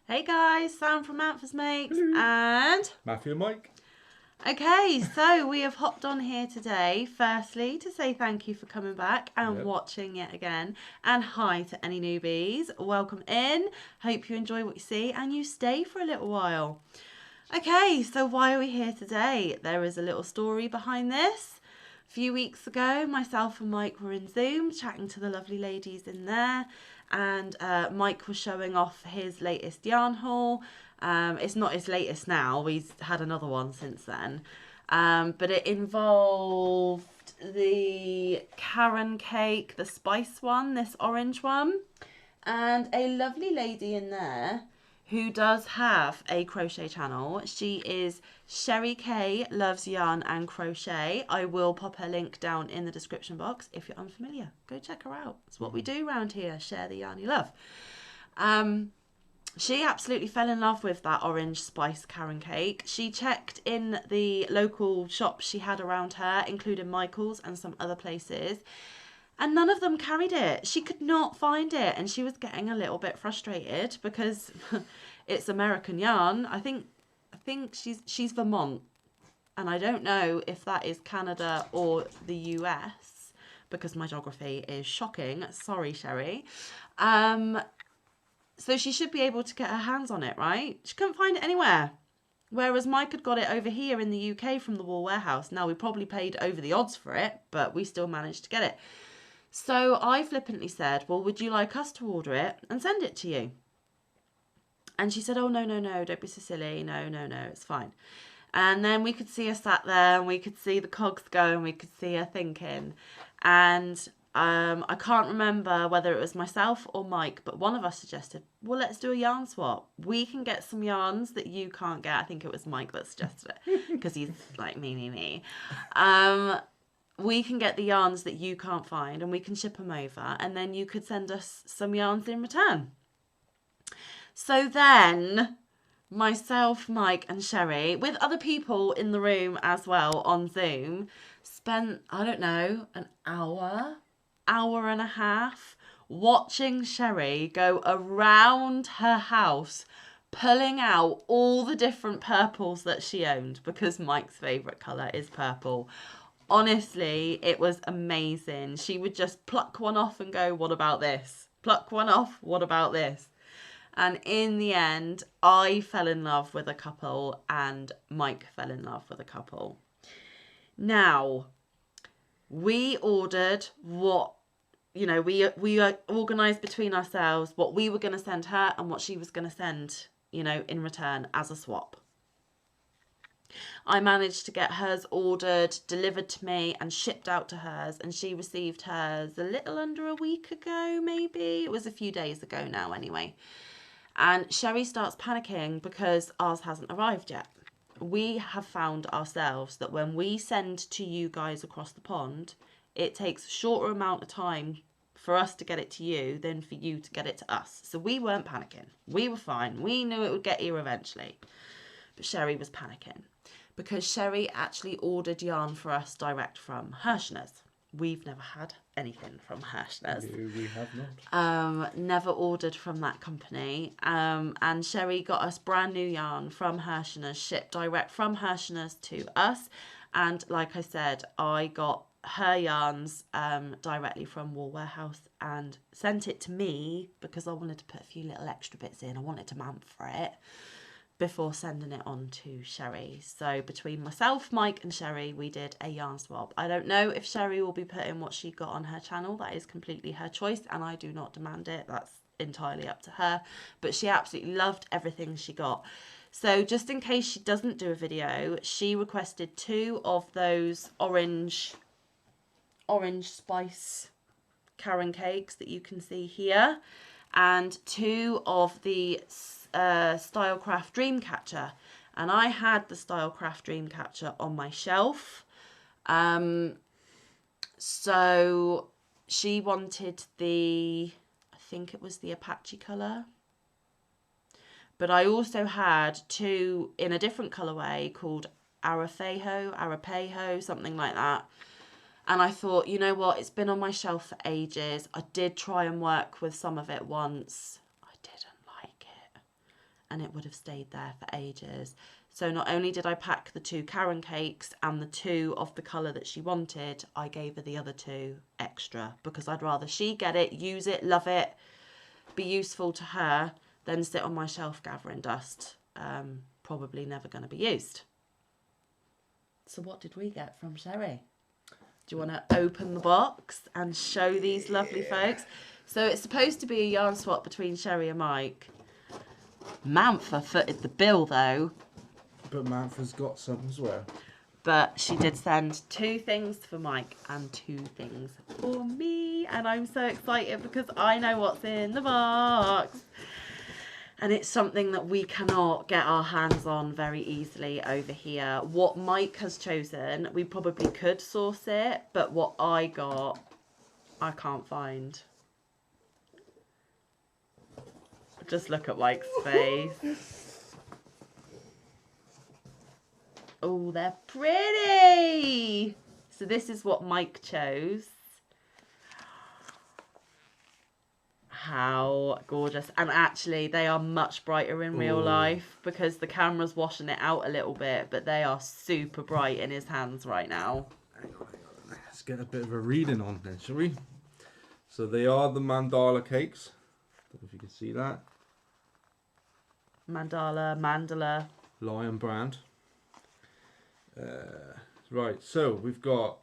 Hey guys, Sam from Manfa's Mates and... Matthew and Mike. Okay, so we have hopped on here today, firstly, to say thank you for coming back and Yep. watching yet again. And hi to any newbies. Welcome in. Hope you enjoy what you see and you stay for a little while. Okay, so why are we here today? There is a little story behind this. A few weeks ago, myself and Mike were in Zoom chatting to the lovely ladies in there, and Mike was showing off his latest yarn haul. It's not his latest now, he's had another one since then. But it involved the Karen cake, the spice one, this orange one, and a lovely lady in there who does have a crochet channel. She is Sherry K Loves Yarn and Crochet. I will pop her link down in the description box if you're unfamiliar. Go check her out. It's what we do around here. Share the yarn you love. She absolutely fell in love with that orange spice Karen cake. She checked in the local shops she had around her, including Michael's and some other places, and none of them carried it. She could not find it, and she was getting a little bit frustrated because it's American yarn. I think she's Vermont, and I don't know if that is Canada or the US because my geography is shocking. Sorry, Sherry. So she should be able to get her hands on it, right? She couldn't find it anywhere. Whereas Mike had got it over here in the UK from the Wool Warehouse. Now, we probably paid over the odds for it, but we still managed to get it. So I flippantly said, well, would you like us to order it and send it to you? And she said, oh, no, don't be so silly. No, it's fine. And then we could see her sat there and we could see the cogs go and we could see her thinking. And I can't remember whether it was myself or Mike, but one of us suggested, well, let's do a yarn swap. We can get some yarns that you can't get. I think it was Mike that suggested it because he's like me. We can get the yarns that you can't find and we can ship them over, and then you could send us some yarns in return. So then myself, Mike and Sherry, with other people in the room as well on Zoom, spent, I don't know, an hour and a half watching Sherry go around her house pulling out all the different purples that she owned, because Mike's favourite colour is purple. Honestly, it was amazing. She would just pluck one off and go, what about this? Pluck one off, what about this? And in the end, I fell in love with a couple and Mike fell in love with a couple. Now, we ordered what, we organised between ourselves what we were going to send her and what she was going to send, in return as a swap. I managed to get hers ordered, delivered to me and shipped out to hers, and she received hers a little under a week ago, maybe. It was a few days ago now anyway. And Sherry starts panicking because ours hasn't arrived yet. We have found ourselves that when we send to you guys across the pond, it takes a shorter amount of time for us to get it to you than for you to get it to us. So we weren't panicking. We were fine. We knew it would get here eventually. But Sherry was panicking because Sherry actually ordered yarn for us direct from Hirschner's. We've never had anything from Hirschner's. No, we have not. Never ordered from that company. And Sherry got us brand new yarn from Hirschner's, shipped direct from Hirschner's to us. And like I said, I got her yarns directly from Wool Warehouse and sent it to me because I wanted to put a few little extra bits in. I wanted to Manfa it before sending it on to Sherry. So between myself, Mike and Sherry, we did a yarn swap. I don't know if Sherry will be putting what she got on her channel. That is completely her choice and I do not demand it. That's entirely up to her. But she absolutely loved everything she got. So just in case she doesn't do a video, she requested 2 of those orange spice Karen cakes that you can see here, and 2 of the Stylecraft Dreamcatcher, and I had the Stylecraft Dreamcatcher on my shelf. So she wanted I think it was the Apache colour, but I also had 2 in a different colourway called Arapaho, something like that. And I thought, you know what, it's been on my shelf for ages. I did try and work with some of it once. I didn't like it. and it would have stayed there for ages. So not only did I pack the 2 Karen cakes and the 2 of the colour that she wanted, I gave her the other 2 extra because I'd rather she get it, use it, love it, be useful to her than sit on my shelf gathering dust. Probably never going to be used. So what did we get from Sherry? Do you want to open the box and show these lovely folks? So it's supposed to be a yarn swap between Sherry and Mike. Manfa footed the bill though. But Manfa's got some as well. But she did send 2 things for Mike and 2 things for me. And I'm so excited because I know what's in the box. And it's something that we cannot get our hands on very easily over here. What Mike has chosen, we probably could source it. But what I got, I can't find. Just look at Mike's face. Oh, they're pretty. So this is what Mike chose. How gorgeous. And actually, they are much brighter in real life because the camera's washing it out a little bit, but they are super bright in his hands right now. Hang on. Let's get a bit of a reading on then, shall we? So they are the mandala cakes. Don't know if you can see that. Mandala. Lion brand. Right, so we've got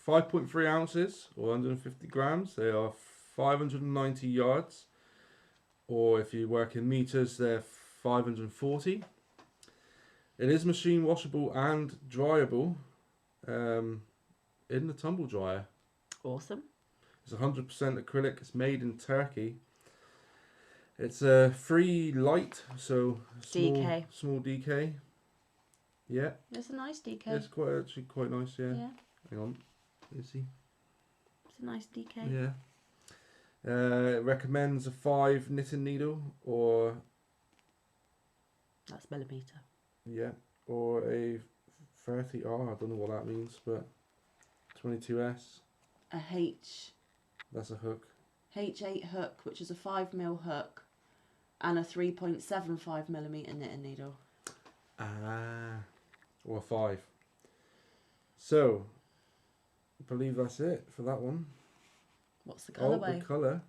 5.3 ounces or 150 grams. They are 590 yards, or if you work in meters, they're 540. It is machine washable and dryable in the tumble dryer. Awesome. It's 100% acrylic. It's made in Turkey. It's a free light, so small DK. Yeah. It's a nice DK. It's actually quite nice, yeah. Hang on. Let's see. It's a nice DK. Yeah. It recommends a 5 knitting needle or... That's millimetre. Yeah. Or a 30R. I don't know what that means, but 22S. A H. That's a hook. H8 hook, which is a 5mm hook, and a 3.75mm knitting needle. Or a 5. So, I believe that's it for that one. What's the colourway? Oh, the colour.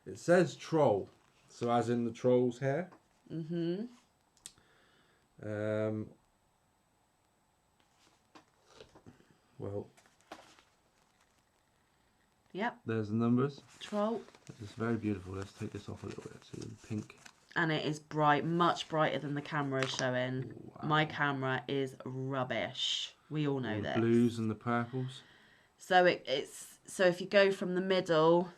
It says troll, so as in the troll's hair. Mm-hmm. Well. Yep. There's the numbers. Troll. It's very beautiful. Let's take this off a little bit. See the pink. And it is bright, much brighter than the camera is showing. Wow. My camera is rubbish. We all know this. The blues and the purples. So so if you go from the middle,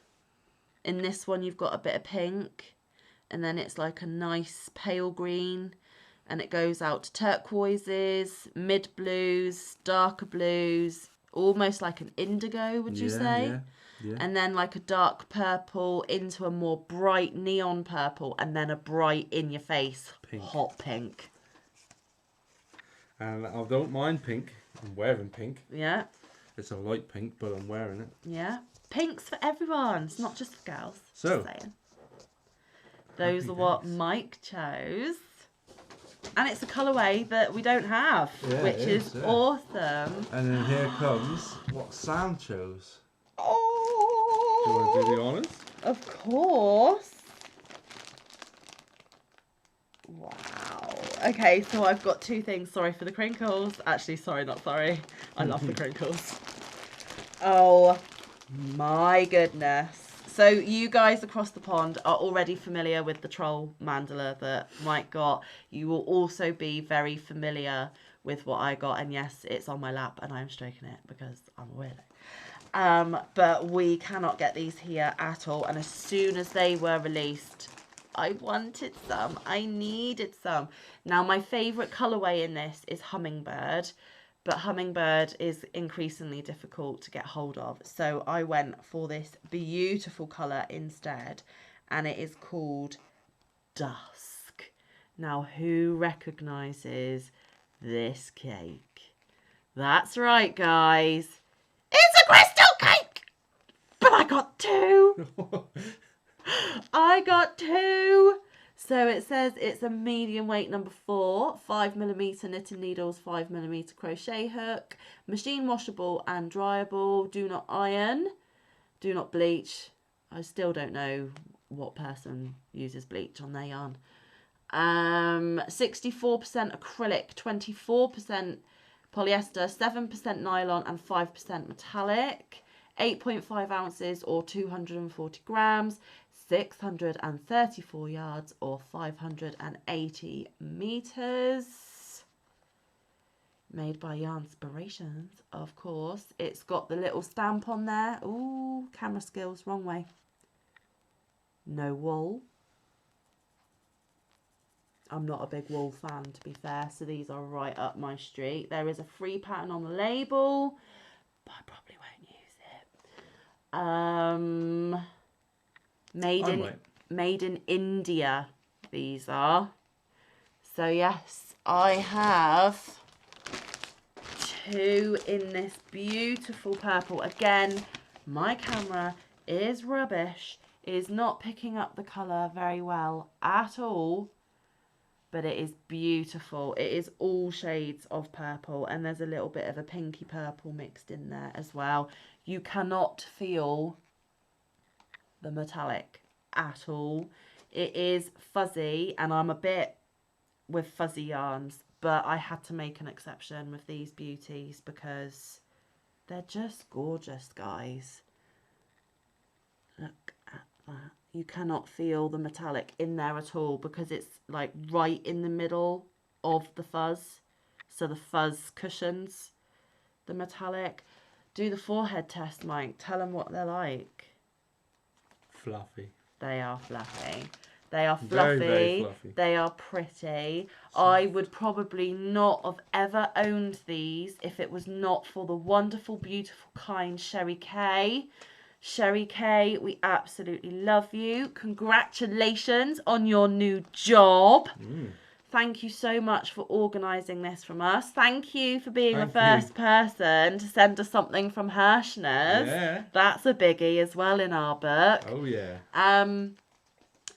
in this one you've got a bit of pink, and then it's like a nice pale green, and it goes out to turquoises, mid blues, darker blues, almost like an indigo, would you say? Yeah. Yeah. And then like a dark purple into a more bright neon purple, and then a bright in your face pink. Hot pink. And I don't mind pink. I'm wearing pink. Yeah. It's a light pink, but I'm wearing it. Yeah. Pink's for everyone. It's not just for girls. So. Just saying. Those are what Mike chose. And it's a colourway that we don't have, which is awesome. And then here comes what Sam chose. Oh! Do you want to do the honours? Of course. Wow. Okay, so I've got 2 things. Sorry for the crinkles. Actually, sorry, not sorry. I love the crinkles. Oh my goodness. So you guys across the pond are already familiar with the troll mandala that Mike got. You will also be very familiar with what I got. And yes, it's on my lap and I'm stroking it because I'm a weirdo. But we cannot get these here at all. And as soon as they were released, I wanted some. I needed some. Now, my favourite colourway in this is Hummingbird. But Hummingbird is increasingly difficult to get hold of. So I went for this beautiful colour instead. And it is called Dusk. Now, who recognises this cake? That's right, guys. It's a crystal cake! But I got 2. I got 2. So it says it's a medium weight number 4, 5mm knitting needles, 5mm crochet hook, machine washable and dryable, do not iron, do not bleach. I still don't know what person uses bleach on their yarn. 64% acrylic, 24% polyester, 7% nylon and 5% metallic. 8.5 ounces or 240 grams, 634 yards or 580 meters. Made by Yarnspirations, of course. It's got the little stamp on there. Ooh, camera skills, wrong way. No wool. I'm not a big wool fan, to be fair, so these are right up my street. There is a free pattern on the label, but I probably won't use it. Made in India, these are. So yes, I have 2 in this beautiful purple. Again, my camera is rubbish. It is not picking up the colour very well at all. But it is beautiful. It is all shades of purple, and there's a little bit of a pinky purple mixed in there as well. You cannot feel the metallic at all. It is fuzzy, and I'm a bit with fuzzy yarns, but I had to make an exception with these beauties because they're just gorgeous, guys. Look at that. You cannot feel the metallic in there at all because it's like right in the middle of the fuzz. So the fuzz cushions the metallic. Do the forehead test, Mike. Tell them what they're like. Fluffy. They are fluffy. They are fluffy. Very, very fluffy. They are pretty. I would probably not have ever owned these if it was not for the wonderful, beautiful, kind Sherry Kay. Sherry Kay, we absolutely love you. Congratulations on your new job. Thank you so much for organising this from us. Thank you for being the first person to send us something from Hirschner's. Yeah. That's a biggie as well in our book. Oh, yeah.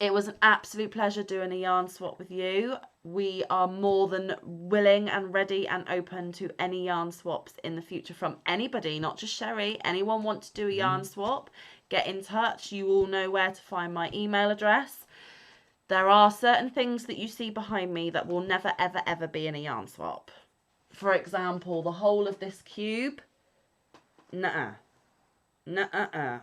It was an absolute pleasure doing a yarn swap with you. We are more than willing and ready and open to any yarn swaps in the future from anybody, not just Sherry. Anyone want to do a yarn swap, get in touch. You all know where to find my email address. There are certain things that you see behind me that will never, ever, ever be in a yarn swap. For example, the whole of this cube. Nuh-uh. Nuh-uh-uh.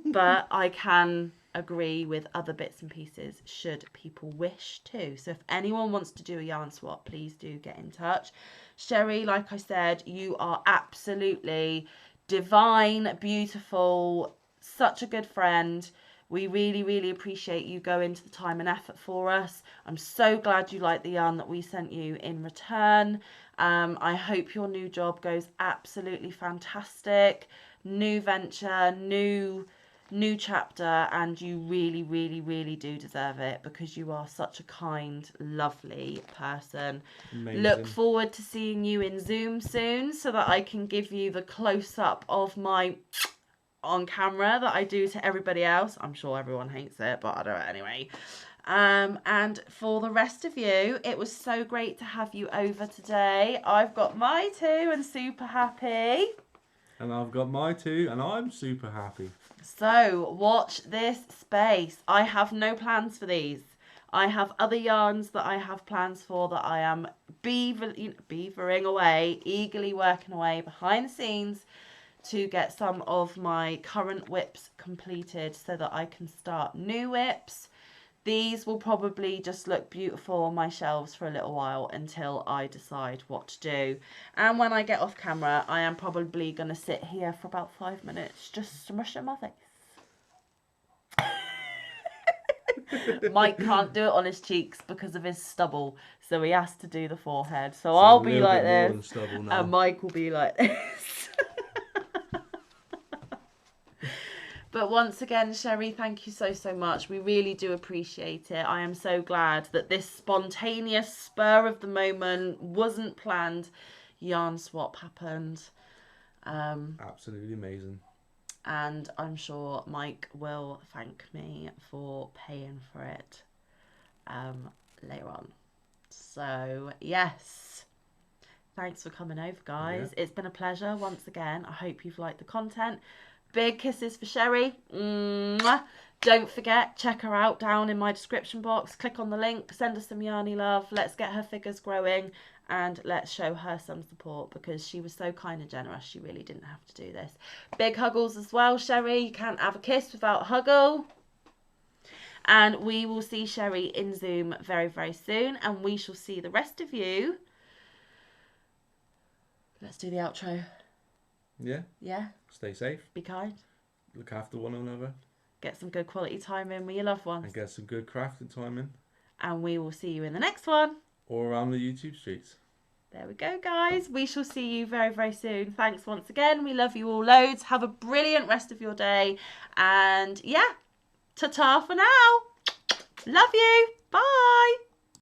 But I can agree with other bits and pieces should people wish to. So if anyone wants to do a yarn swap, please do get in touch. Sherry, like I said, you are absolutely divine, beautiful, such a good friend. We really, really appreciate you going to the time and effort for us. I'm so glad you liked the yarn that we sent you in return. I hope your new job goes absolutely fantastic. New venture, new chapter, and you really, really, really do deserve it because you are such a kind, lovely person. Amazing. Look forward to seeing you in Zoom soon so that I can give you the close-up of my on camera that I do to everybody else. I'm sure everyone hates it, but I do it anyway. And for the rest of you, it was so great to have you over today. I've got my 2 and super happy. And I've got my 2 and I'm super happy. So watch this space. I have no plans for these. I have other yarns that I have plans for that I am beavering away, eagerly working away behind the scenes to get some of my current whips completed so that I can start new whips. These will probably just look beautiful on my shelves for a little while until I decide what to do. And when I get off camera, I am probably going to sit here for about 5 minutes just smushing my face. Mike can't do it on his cheeks because of his stubble, so he has to do the forehead. So I'll be like this, and Mike will be like this. But once again, Sherry, thank you so, so much. We really do appreciate it. I am so glad that this spontaneous spur of the moment wasn't planned yarn swap happened. Absolutely amazing. And I'm sure Mike will thank me for paying for it. later on. So yes, thanks for coming over, guys. It's been a pleasure once again. I hope you've liked the content. Big kisses for Sherry. Mwah. Don't forget, check her out down in my description box. Click on the link, send her some yarny love. Let's get her figures growing and let's show her some support because she was so kind and generous. She really didn't have to do this. Big huggles as well, Sherry. You can't have a kiss without a huggle. And we will see Sherry in Zoom very, very soon. And we shall see the rest of you. Let's do the outro. Yeah. Yeah. Stay safe. Be kind. Look after one another. Get some good quality time in with your loved ones. And get some good crafting time in. And we will see you in the next one. Or around the YouTube streets. There we go, guys. We shall see you very, very soon. Thanks once again. We love you all loads. Have a brilliant rest of your day. And yeah, ta-ta for now. Love you. Bye.